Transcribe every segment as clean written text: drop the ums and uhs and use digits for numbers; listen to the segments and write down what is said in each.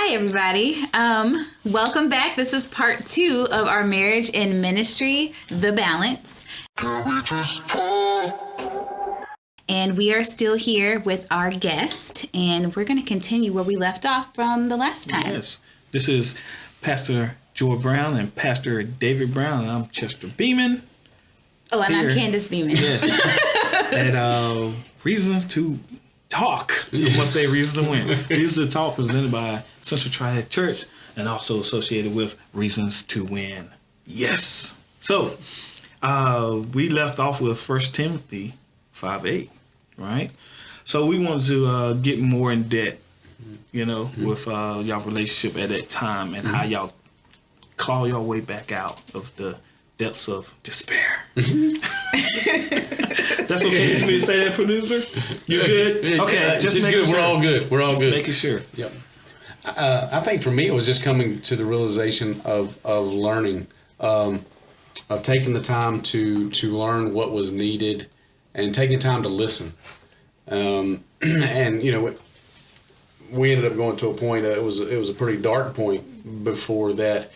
Hi, everybody. Welcome back. This is part 2 of our marriage and ministry, The Balance. And we are still here with our guest, and we're going to continue where we left off from the last time. Yes. This is Pastor Joy Brown and Pastor David Brown, and I'm Chester Beeman. Oh, and I'm Candace Beeman. Yes. And Reasons to Talk. I'm going to say Reasons to Win. Reasons to Talk presented by Central Triad Church and also associated with Reasons to Win. Yes. So, we left off with 1 Timothy 5:8, right? So we wanted to get more in depth, with y'all relationship at that time and how y'all claw your way back out of the depths of despair. That's okay. You need to say that, producer? You good? Okay, just good. Sure. We're all good. We're all just good. Making sure. Yep. I think for me, it was just coming to the realization of learning, of taking the time to learn what was needed, and taking time to listen. And we ended up going to a point. It was a pretty dark point before that.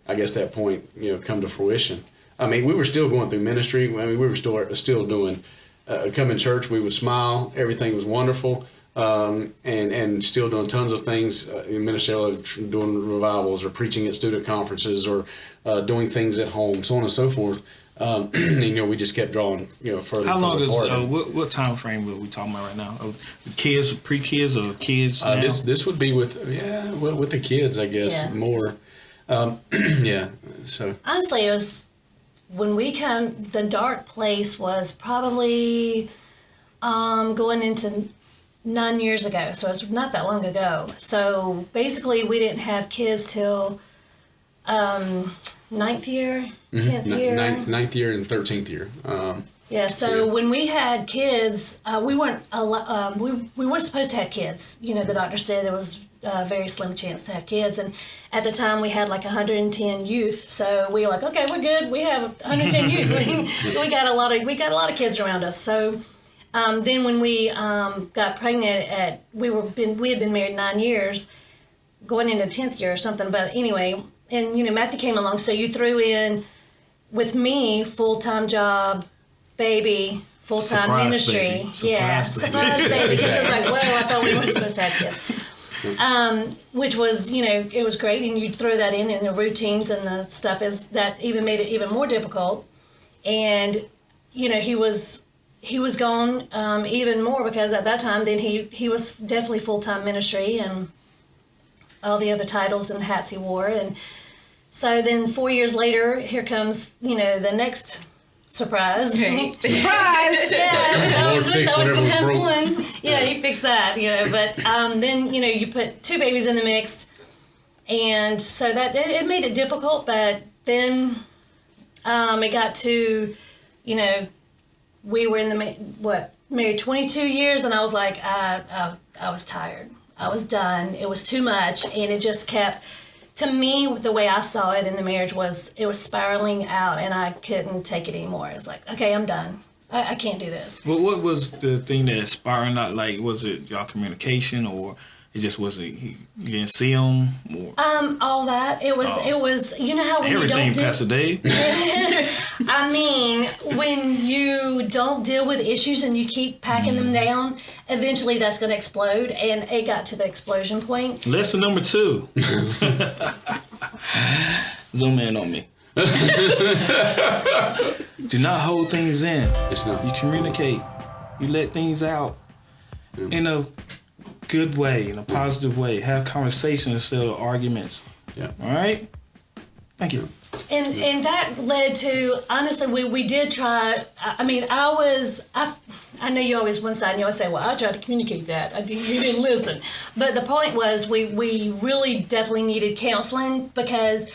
I guess that point come to fruition. I mean, we were still going through ministry. I mean, we were still doing coming to church. We would smile. Everything was wonderful. And still doing tons of things ministerially, doing revivals or preaching at student conferences or doing things at home, so on and so forth. We just kept drawing, further. How long is what time frame are we talking about right now? Kids, pre-kids, or kids? Now? This would be with the kids, I guess, more. So honestly, it was when we come. The dark place was probably going into 9 years ago, so it's not that long ago. So basically, we didn't have kids till 9th year, 10th year, 9th year and 13th year. So when we had kids, we weren't we weren't supposed to have kids. The doctor said there was a very slim chance to have kids, and at the time we had like 110 youth. So we were like, okay, we're good. We have 110 youth. we got a lot of kids around us. So then when we got pregnant, we had been married 9 years, going into 10th year or something. But anyway, and Matthew came along, so you threw in with me full-time job, baby, full-time Surprise ministry. Baby. Surprise baby, because it was like, whoa, I thought we weren't supposed to have kids. Which was, it was great, and you'd throw that in the routines and the stuff that even made it even more difficult. And he was gone even more, because at that time then he was definitely full-time ministry and all the other titles and hats he wore. And so then 4 years later, here comes the next surprise. Surprise! I was going to have broke. one. Yeah, he fixed that. But then you put 2 babies in the mix, and so that it made it difficult. But then it got to we were in married 22 years, and I was like, I was tired. I was done. It was too much, and it just kept. To me, the way I saw it in the marriage was it was spiraling out, and I couldn't take it anymore. It's like, okay, I'm done. I can't do this. Well, what was the thing that spiraling out? Like, was it y'all communication, or it just wasn't? You didn't see him, or all that. It was. You know how when everything, you don't Pastor Dave. I mean, when you don't deal with issues and you keep packing them down, eventually that's going to explode. And it got to the explosion point. Lesson number 2. Zoom in on me. Do not hold things in. It's not. You communicate. You let things out in a good way, in a positive way. Have conversations instead of arguments. Yeah. All right? Thank you. And that led to, honestly, we did try. I mean, I know you always one side and you always say, well, I tried to communicate that. You didn't listen. But the point was we really definitely needed counseling, because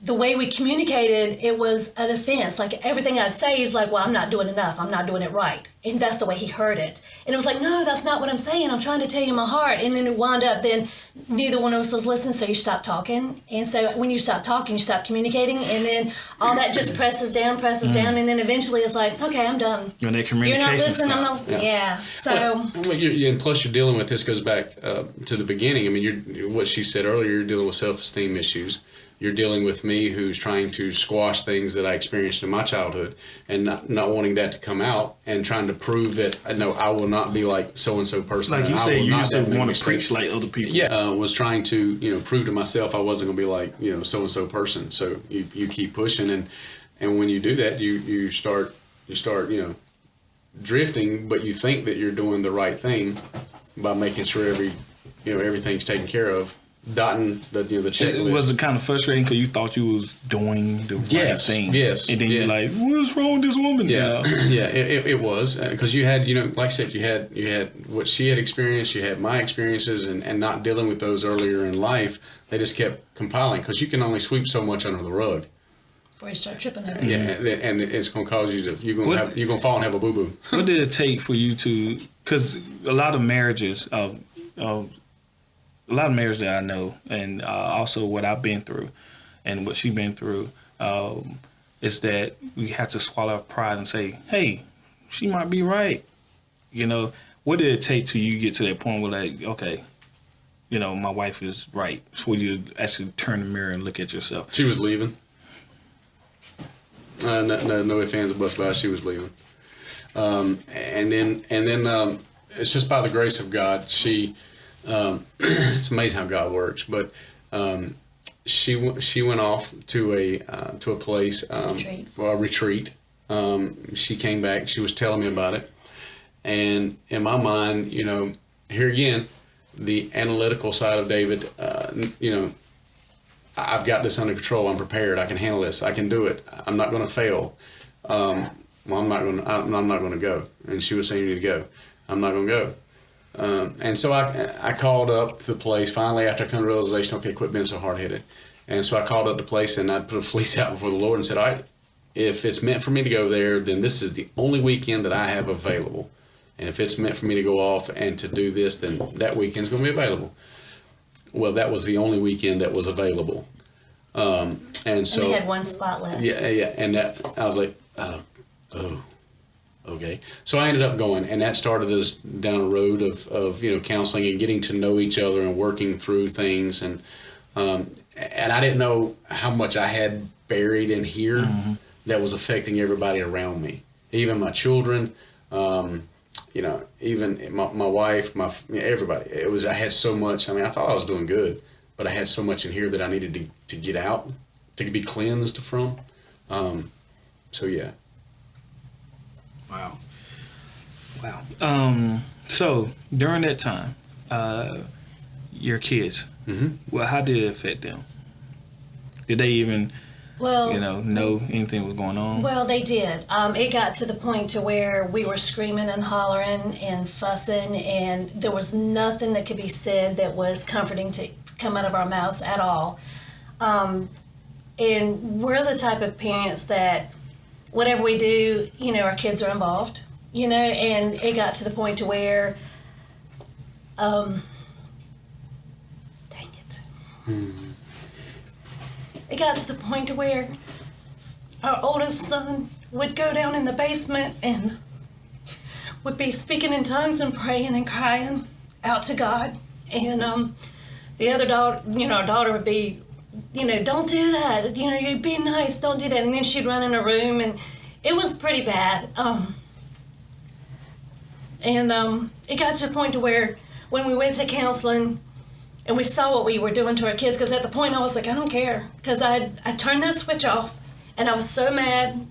the way we communicated, it was an offense. Like everything I'd say is like, well, I'm not doing enough. I'm not doing it right. And that's the way he heard it. And it was like, no, that's not what I'm saying. I'm trying to tell you my heart. And then it wound up, then neither one of us was listening, so you stop talking. And so when you stop talking, you stop communicating. And then all that just presses down. And then eventually it's like, okay, I'm done. And that communication You're not listening. stopped. I'm not. Yeah. So. And plus you're dealing with, this goes back to the beginning. I mean, what she said earlier, you're dealing with self-esteem issues. You're dealing with me who's trying to squash things that I experienced in my childhood and not wanting that to come out and trying to prove that, no, I will not be like so-and-so person. Like you say, you used to want to preach like other people. Yeah, was trying to, prove to myself I wasn't going to be like, so-and-so person. So you keep pushing. And when you do that, you start, drifting, but you think that you're doing the right thing by making sure everything's taken care of. Dotting the checklist. Was it kind of frustrating because you thought you was doing the right thing? Yes. And then you're like, what's wrong with this woman? Yeah. Yeah, it was. Because you had, like I said, you had what she had experienced, you had my experiences, and not dealing with those earlier in life, they just kept compiling because you can only sweep so much under the rug. Before you start tripping over it. Yeah, and it's going to cause you to, you're going to fall and have a boo-boo. What did it take for you to, because a lot of marriages, a lot of marriages that I know, and also what I've been through and what she's been through, is that we have to swallow our pride and say, hey, she might be right. What did it take till you get to that point where like, okay, my wife is right, before you actually turn the mirror and look at yourself? She was leaving. No ifs, ands, or buts about it. She was leaving. And then it's just by the grace of God, she... it's amazing how God works, but she went off to a place for a retreat. She came back. She was telling me about it, and in my mind, here again, the analytical side of David, I've got this under control. I'm prepared. I can handle this. I can do it. I'm not going to fail. I'm not going to go. And she was saying, you need to go. I'm not going to go. And so I called up the place finally after I come to the realization, okay, quit being so hard-headed. And so I called up the place and I put a fleece out before the Lord and said, all right, if it's meant for me to go there, then this is the only weekend that I have available. And if it's meant for me to go off and to do this, then that weekend's going to be available. Well, that was the only weekend that was available. And so they had one spot left. Yeah. And I was like, oh. Okay, so I ended up going, and that started us down a road of counseling and getting to know each other and working through things, and I didn't know how much I had buried in here that was affecting everybody around me, even my children, even my wife, everybody. I had so much. I mean, I thought I was doing good, but I had so much in here that I needed to get out, to be cleansed from. So yeah. Wow. So during that time, your kids, well, how did it affect them? Did they even, know anything was going on? Well, they did. It got to the point to where we were screaming and hollering and fussing, and there was nothing that could be said that was comforting to come out of our mouths at all. And we're the type of parents that whatever we do, our kids are involved, and it got to the point to where, dang it. It got to the point to where our oldest son would go down in the basement and would be speaking in tongues and praying and crying out to God. And the other daughter, our daughter would be, don't do that. You'd be nice. Don't do that. And then she'd run in her room, and it was pretty bad. It got to the point to where when we went to counseling and we saw what we were doing to our kids, because at the point I was like, I don't care, because I turned that switch off, and I was so mad,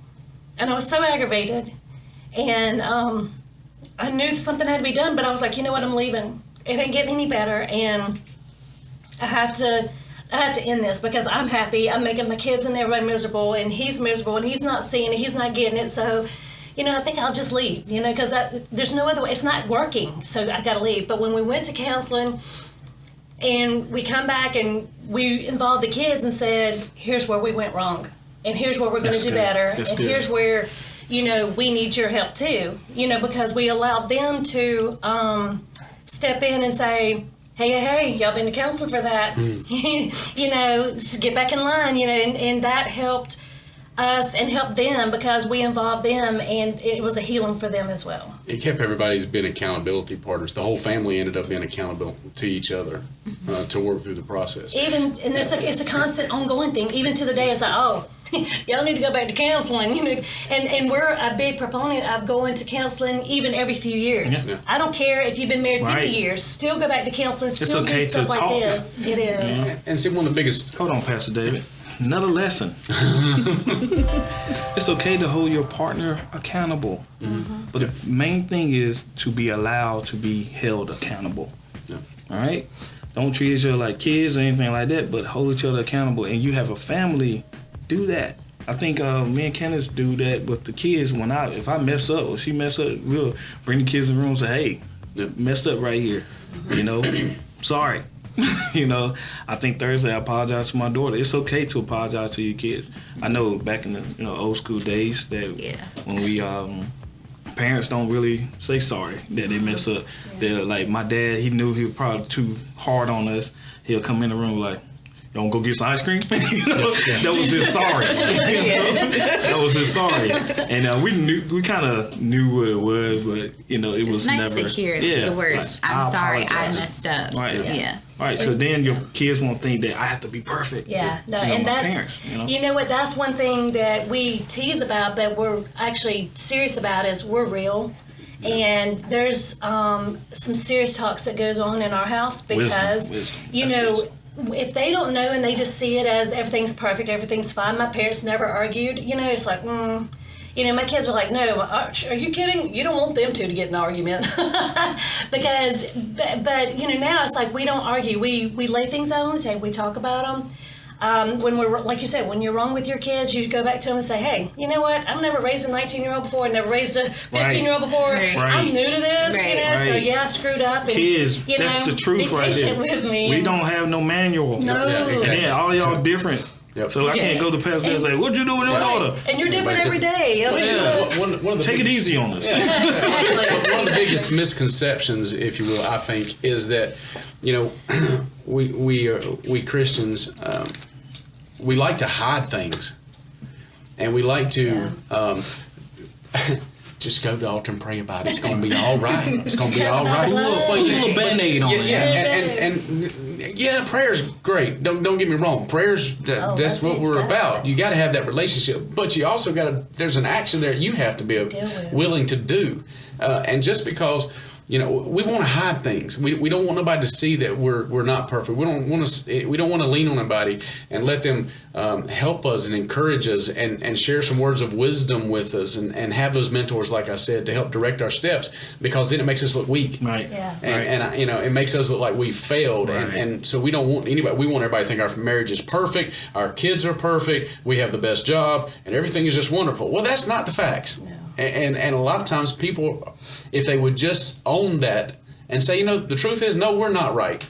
and I was so aggravated, and I knew something had to be done, but I was like, you know what, I'm leaving. It ain't getting any better, and I have to end this because I'm happy. I'm making my kids and everybody miserable, and he's miserable, and he's not seeing it. He's not getting it. So, I think I'll just leave, because there's no other way. It's not working, so I got to leave. But when we went to counseling, And we come back and we involve the kids and said, here's where we went wrong. And here's what we're going to do better. That's and good. here's where, we need your help too. Because we allowed them to step in and say, hey, y'all been to counseling for that. Just get back in line, and that helped us and helped them because we involved them, and it was a healing for them as well. It kept everybody's been accountability partners. The whole family ended up being accountable to each other to work through the process. And it's a constant ongoing thing. Even to the day, it's like, y'all need to go back to counseling. And we're a big proponent of going to counseling even every few years. Yeah. I don't care if you've been married 50 Right. years, still go back to counseling, still okay do stuff to like talk. this. It is. And see, one of the biggest Hold on, Pastor David. Another lesson. It's okay to hold your partner accountable. But the main thing is to be allowed to be held accountable. Yeah. All right? Don't treat each other like kids or anything like that, but hold each other accountable. And you have a family, do that. I think me and Candace do that with the kids. If I mess up or she mess up, we'll bring the kids in the room and say, hey, messed up right here. Sorry. I think Thursday I apologized to my daughter. It's okay to apologize to your kids. I know back in the old school days that when we parents don't really say sorry that they mess up. They're like, my dad, he knew he was probably too hard on us. He'll come in the room like, you want to go get some ice cream? That was his sorry. That was his sorry. And we kind of knew what it was, but it was It's nice never. to hear the words, like, I'm sorry, I apologize. messed up. Right. Yeah. Right. So then your kids won't think that I have to be perfect. Yeah, no, and and my that's parents, you know what, that's one thing that we tease about, but we're actually serious about is we're real. And there's some serious talks that goes on in our house because Wisdom. Wisdom. If they don't know and they just see it as everything's perfect, everything's fine. My parents never argued. It's like, my kids are like, no, are you kidding? You don't want them two to get in an argument. Because, but now it's like we don't argue. We lay things out on the table. We talk about them. When we're, like you said, when you're wrong with your kids, you go back to them and say, hey, you know what? I've never raised a 19-year-old before. I never raised a 15-year-old before. Right. I'm new to this, Right. so yeah, I screwed up. And, Kids, that's the truth be right there. patient with me. We don't have no manual. No. Yeah, exactly. And then all y'all different. Yep. So I can't go to Pastor and say, what'd you do with your daughter? And you're different every day. I mean, one of the Take it biggest- easy on us. exactly. One of the biggest misconceptions, if you will, I think, is that we Christians we like to hide things, and we like to just go to the altar and pray about it. It's going to be all right. It's going to be all right. Put a little Band-Aid on it. Yeah, prayer's great. Don't get me wrong. Prayer's that's that's what it. we're Gotta about. have it. You got to have that relationship, but you also got to. There's an action there you have to be with. willing to do, and just because. We want to hide things. We don't want nobody to see that we're not perfect. We don't want to lean on anybody and let them help us and encourage us and share some words of wisdom with us and have those mentors, like I said, to help direct our steps, because then it makes us look weak. Right. Yeah. And it makes us look like we failed. Right. And so we don't want anybody. We want everybody to think our marriage is perfect, our kids are perfect, we have the best job, and everything is just wonderful. Well, that's not the facts. No. And a lot of times people, if they would just own that and say, the truth is, no, we're not right.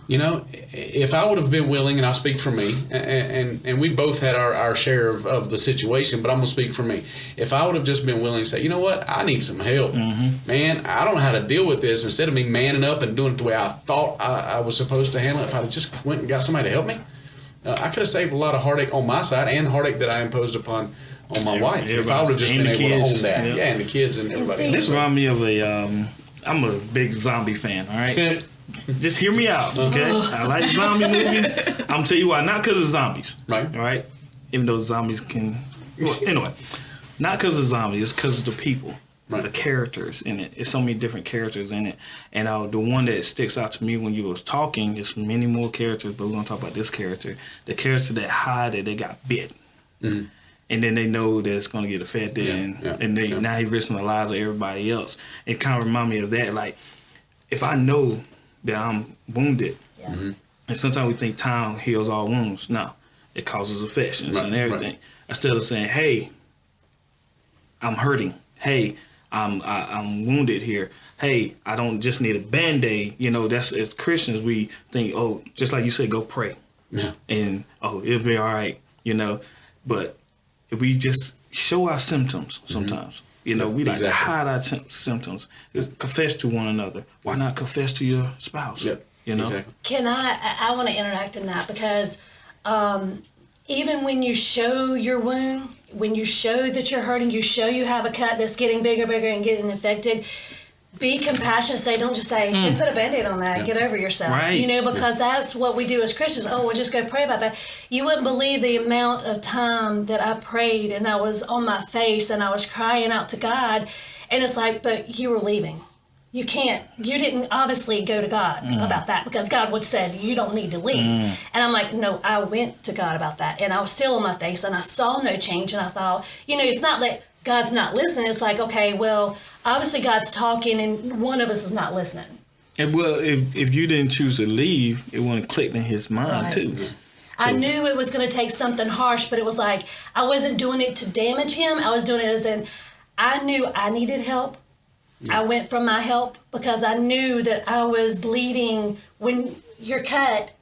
If I would have been willing, and I'll speak for me, and we both had our share of the situation, but I'm going to speak for me. If I would have just been willing to say, you know what, I need some help. Man, I don't know how to deal with this. Instead of me manning up and doing it the way I thought I was supposed to handle it, if I just went and got somebody to help me, I could have saved a lot of heartache on my side and heartache that I imposed upon my wife. If I would have just And been the able to kids, own that. yeah. Yeah, and the kids and everybody see- else. This reminds me of I'm a big zombie fan, all right? Just hear me out, okay? I like zombie movies. I'm tell you why. Not because of zombies, Right. All right? Even though zombies can... Well, anyway, not because of zombies. It's because of the people, Right. the characters in it. It's so many different characters in it. And the one that sticks out to me when you was talking, there's many more characters, but we're going to talk about this character. The character that hide that they got bit. Mm. And then they know that it's going to get affected, Yeah, and yeah. now he's risking the lives of everybody else. It kind of reminds me of that. Like, if I know that I'm wounded, Yeah. Mm-hmm. and sometimes we think time heals all wounds. No, it causes affections Right, and everything. right. Instead of saying, hey, I'm hurting. Hey, I'm wounded here. Hey, I don't just need a Band-Aid. You know, that's as Christians we think, oh, just like you said, go pray. Yeah. And it'll be all right, you know. But if we just show our symptoms sometimes, you know, we like to hide our symptoms. Confess to one another. Why not confess to your spouse? Yep. You know. Exactly. Can I want to interact in that because even when you show your wound, when you show that you're hurting, you show you have a cut that's getting bigger and getting infected, be compassionate. Don't just say, you put a Band-Aid on that, get over yourself. Right. You know, because that's what we do as Christians. Oh, we'll just go pray about that. You wouldn't believe the amount of time that I prayed and I was on my face and I was crying out to God. And it's like, but you were leaving. You didn't obviously go to God about that because God would have said, you don't need to leave. And I'm like, no, I went to God about that. And I was still on my face and I saw no change. And I thought, you know, it's not that God's not listening. It's like, okay, well, obviously God's talking and one of us is not listening. And well, if you didn't choose to leave, it wouldn't click in his mind too. I knew it was going to take something harsh, but it was like, I wasn't doing it to damage him. I was doing it as in, I knew I needed help. I went from my help because I knew that I was bleeding. When you're cut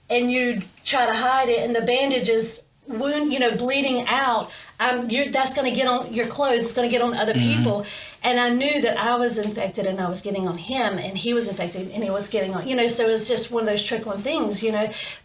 and you try to hide it and the bandage is bleeding out, that's going to get on your clothes. It's going to get on other people. And I knew that I was infected and I was getting on him and he was infected and he was getting on, so it's just one of those trickling things,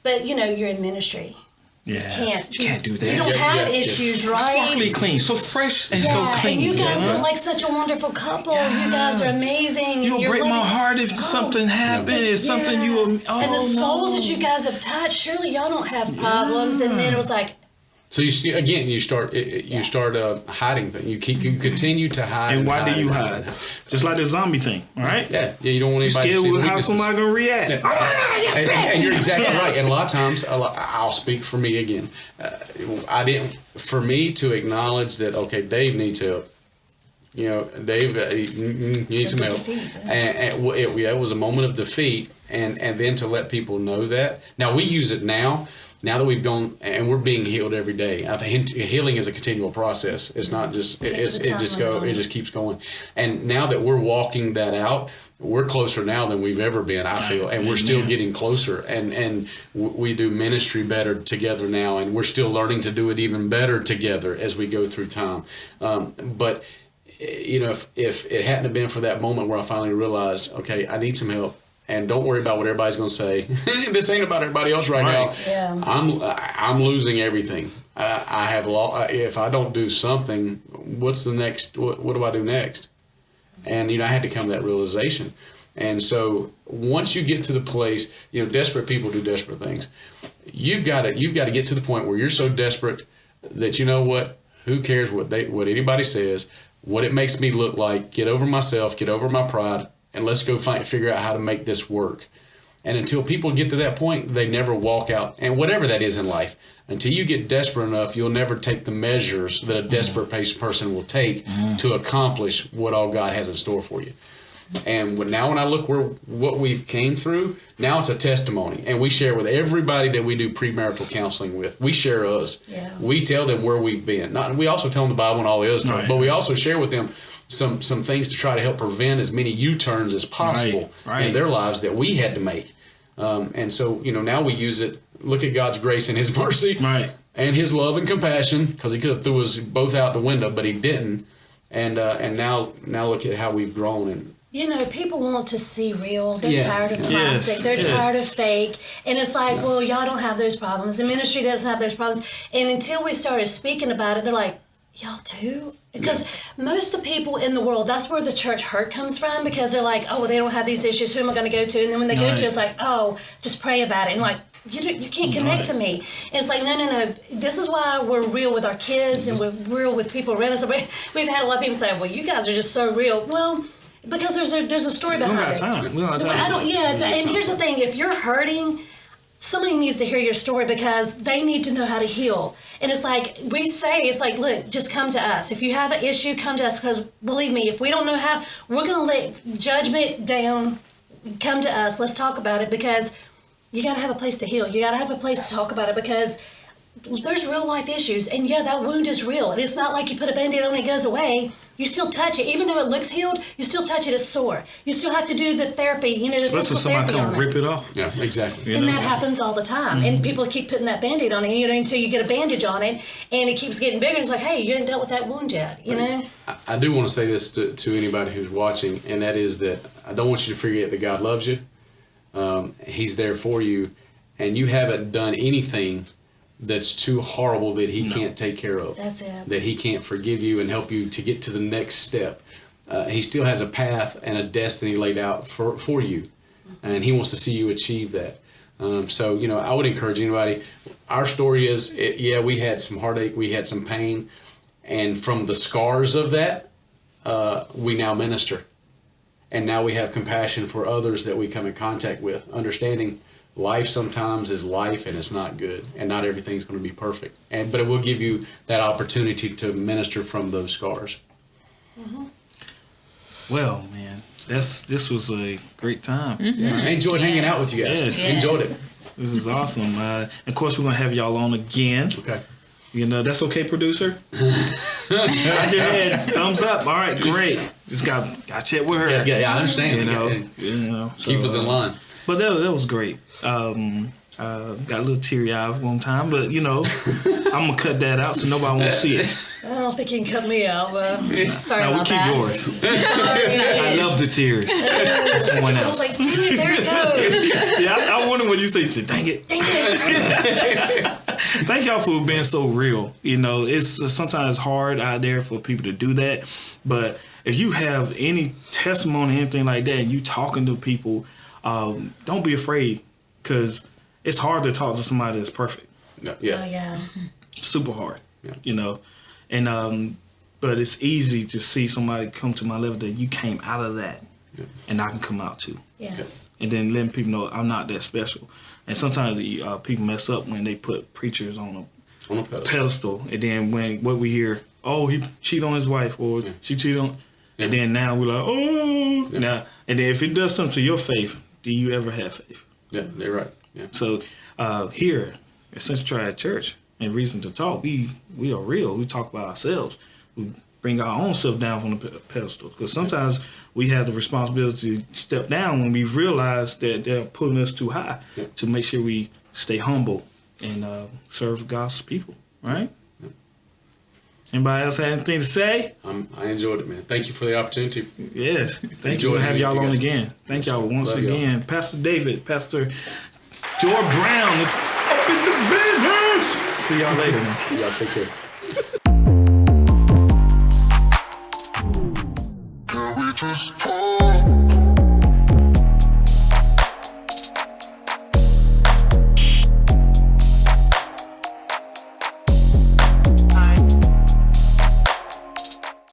but you're in ministry. Yeah. You can't do that. You don't have issues, right? Sparkly clean, so fresh and so clean. And you guys look like such a wonderful couple. Yeah. You guys are amazing. You'll break my heart if something happened. It's something and the souls that you guys have touched, surely y'all don't have problems. And then it was like, so you start hiding things. You continue to hide. And why do you hide? Just like the zombie thing, right? Yeah. You don't want anybody to see scared the how somebody gonna react. Yeah. And you're exactly right. And a lot of times, I'll speak for me again. For me to acknowledge that, okay, Dave needs help. Dave, you need some help. And it was a moment of defeat, and then to let people know that. Now we use it now. Now that we've gone and we're being healed every day, I think healing is a continual process. It's not just it just keeps going. And now that we're walking that out, we're closer now than we've ever been. I feel, and we're still getting closer. And we do ministry better together now, and we're still learning to do it even better together as we go through time. But if it hadn't have been for that moment where I finally realized, okay, I need some help. And don't worry about what everybody's going to say. This ain't about everybody else right now. Yeah. I'm losing everything. I have if I don't do something, what's the next? What do I do next? And I had to come to that realization. And so once you get to the place, desperate people do desperate things. You've got to get to the point where you're so desperate that who cares what anybody says, what it makes me look like. Get over myself. Get over my pride. And let's go figure out how to make this work. And until people get to that point, they never walk out. And whatever that is in life, until you get desperate enough, you'll never take the measures that a desperate person will take to accomplish what all God has in store for you. And when I look what we've came through, now it's a testimony. And we share with everybody that we do premarital counseling with. We share us. Yeah. We tell them where we've been. We also tell them the Bible and all the other stuff, but we also share with them some things to try to help prevent as many U-turns as possible in their lives that we had to make. And so, now we use it. Look at God's grace and His mercy and His love and compassion, because He could have threw us both out the window, but He didn't. And now look at how we've grown. And people want to see real. They're tired of plastic. They're tired of fake. And it's like, well, y'all don't have those problems. The ministry doesn't have those problems. And until we started speaking about it, they're like, y'all too? Because most of the people in the world, that's where the church hurt comes from, because they're like, oh, well, they don't have these issues. Who am I going to go to? And then when they go to, it's like, oh, just pray about it. And like, you can't connect to me. And it's like, no. This is why we're real with our kids and we're real with people around us. We've had a lot of people say, well, you guys are just so real. Well, because there's a story behind it. We don't have time. And here's the thing. If you're hurting, somebody needs to hear your story because they need to know how to heal. And it's like look, just come to us. If you have an issue, come to us, because believe me, if we don't know how, we're going to let judgment down. Come to us. Let's talk about it, because you got to have a place to heal. You got to have a place to talk about it, because there's real life issues, and yeah, that wound is real, and it's not like you put a Band-Aid on and it goes away. You still touch it, even though it looks healed. You still touch it, it's sore. You still have to do the therapy, the Especially physical somebody therapy come on rip it. it off. Yeah, exactly. And that happens all the time, and people keep putting that Band-Aid on it, until you get a bandage on it, and it keeps getting bigger. It's like, hey, you haven't dealt with that wound yet, I do want to say this to anybody who's watching, and that is that I don't want you to forget that God loves you. He's there for you, and you haven't done anything that's too horrible that He can't take care of. That's it. That He can't forgive you and help you to get to the next step. He still has a path and a destiny laid out for you, and He wants to see you achieve that. So, I would encourage anybody. Our story is, we had some heartache, we had some pain, and from the scars of that, we now minister. And now we have compassion for others that we come in contact with, understanding life sometimes is life and it's not good, and not everything's going to be perfect. But it will give you that opportunity to minister from those scars. Mm-hmm. Well, man, this was a great time. Yeah, I enjoyed hanging out with you guys. Yes. Enjoyed it. This is awesome. Of course, we're going to have y'all on again. Okay. That's okay, producer? Nod your head. Thumbs up. All right, great. Just got to check with her. Yeah, I understand. Keep us in line. But that was great. Got a little teary-eyed one time, but, I'm going to cut that out so nobody won't see it. I don't think you can cut me out, but sorry No, about we'll keep that. yours. I love the tears. Someone I else. was like, dang it, there it goes. Yeah, I wonder when you say, dang it. Dang it. Thank y'all for being so real. It's sometimes hard out there for people to do that. But if you have any testimony, anything like that, and you talking to people, don't be afraid, because it's hard to talk to somebody that's perfect. Yeah. Oh, yeah. Super hard, and but it's easy to see somebody come to my level that you came out of that, and I can come out too. Yes. And then letting people know I'm not that special. And sometimes people mess up when they put preachers on a pedestal, and then when what we hear, he cheated on his wife, or she cheated on, and then now we're like, now, and then if it does something to your faith, do you ever have faith? Yeah, they're right. Yeah. So here at Central Triad Church and Reason to Talk, we are real. We talk about ourselves. We bring our own self down from the pedestal, because sometimes we have the responsibility to step down when we realize that they're putting us too high, to make sure we stay humble and serve God's people, right? Yeah. Anybody else have anything to say? I enjoyed it, man. Thank you for the opportunity. Yes. Thank you. We'll have y'all on again. Thank y'all once again. Pastor David, Pastor George Brown, up in the business. See y'all later, man. Y'all take care. Can we just talk?